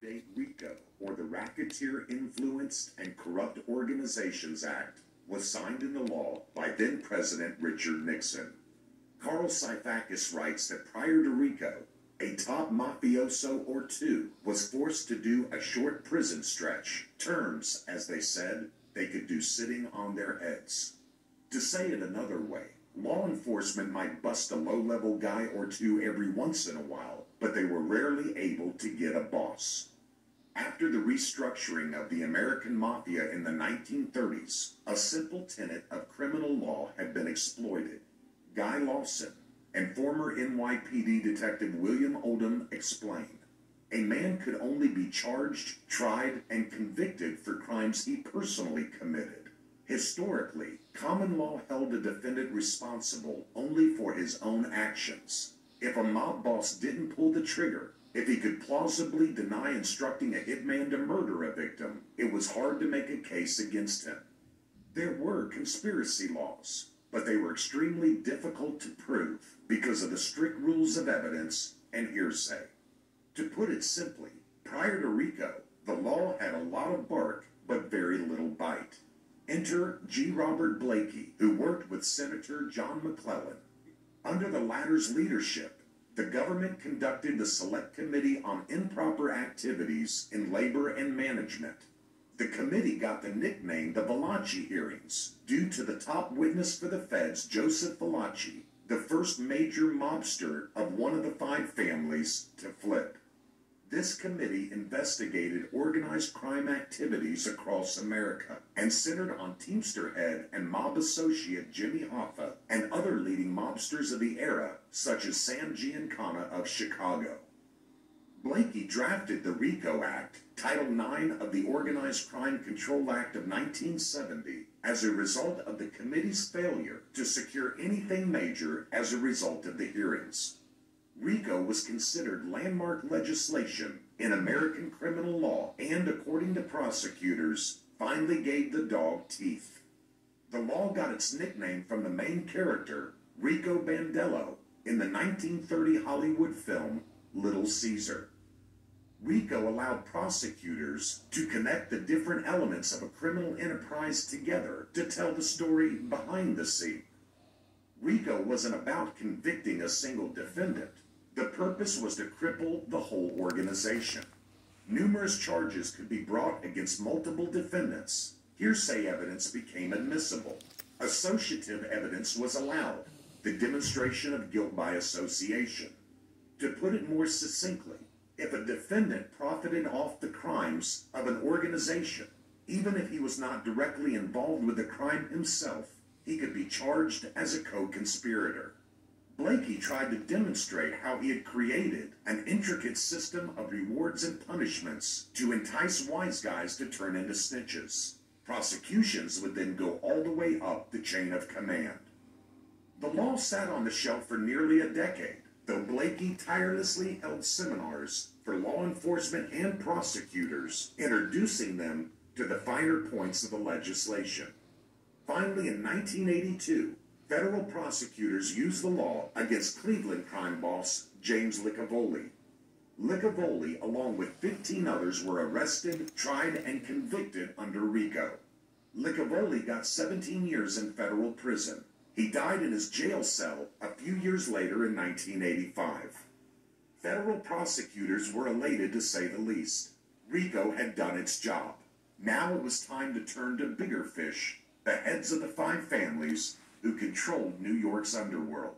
date RICO, or the Racketeer Influenced and Corrupt Organizations Act, was signed into law by then-President Richard Nixon. Carl Sifakis writes that prior to RICO, a top mafioso or two was forced to do a short prison stretch, terms, as they said, they could do sitting on their heads. To say it another way, law enforcement might bust a low-level guy or two every once in a while, but they were rarely able to get a boss. After the restructuring of the American Mafia in the 1930s, a simple tenet of criminal law had been exploited. Guy Lawson and former NYPD Detective William Oldham explained, a man could only be charged, tried, and convicted for crimes he personally committed. Historically, common law held a defendant responsible only for his own actions. If a mob boss didn't pull the trigger, if he could plausibly deny instructing a hitman to murder a victim, it was hard to make a case against him. There were conspiracy laws, but they were extremely difficult to prove because of the strict rules of evidence and hearsay. To put it simply, prior to RICO, the law had a lot of bark but very little bite. Enter G. Robert Blakey, who worked with Senator John McClellan. Under the latter's leadership, the government conducted the Select Committee on Improper Activities in Labor and Management. The committee got the nickname the Valachi hearings, due to the top witness for the feds, Joseph Valachi, the first major mobster of one of the 5 families to flip. This committee investigated organized crime activities across America and centered on Teamster head and mob associate Jimmy Hoffa and other leading mobsters of the era, such as Sam Giancana of Chicago. Blakey drafted the RICO Act, Title IX of the Organized Crime Control Act of 1970, as a result of the committee's failure to secure anything major as a result of the hearings. RICO was considered landmark legislation in American criminal law and, according to prosecutors, finally gave the dog teeth. The law got its nickname from the main character, Rico Bandello, in the 1930 Hollywood film Little Caesar. RICO allowed prosecutors to connect the different elements of a criminal enterprise together to tell the story behind the scene. RICO wasn't about convicting a single defendant. The purpose was to cripple the whole organization. Numerous charges could be brought against multiple defendants. Hearsay evidence became admissible. Associative evidence was allowed, the demonstration of guilt by association. To put it more succinctly, if a defendant profited off the crimes of an organization, even if he was not directly involved with the crime himself, he could be charged as a co-conspirator. Blakey tried to demonstrate how he had created an intricate system of rewards and punishments to entice wise guys to turn into snitches. Prosecutions would then go all the way up the chain of command. The law sat on the shelf for nearly a decade, though Blakey tirelessly held seminars for law enforcement and prosecutors, introducing them to the finer points of the legislation. Finally, in 1982, federal prosecutors used the law against Cleveland crime boss James Licavoli. Licavoli, along with 15 others, were arrested, tried, and convicted under RICO. Licavoli got 17 years in federal prison. He died in his jail cell a few years later in 1985. Federal prosecutors were elated, to say the least. RICO had done its job. Now it was time to turn to bigger fish, the heads of the 5 families who controlled New York's underworld.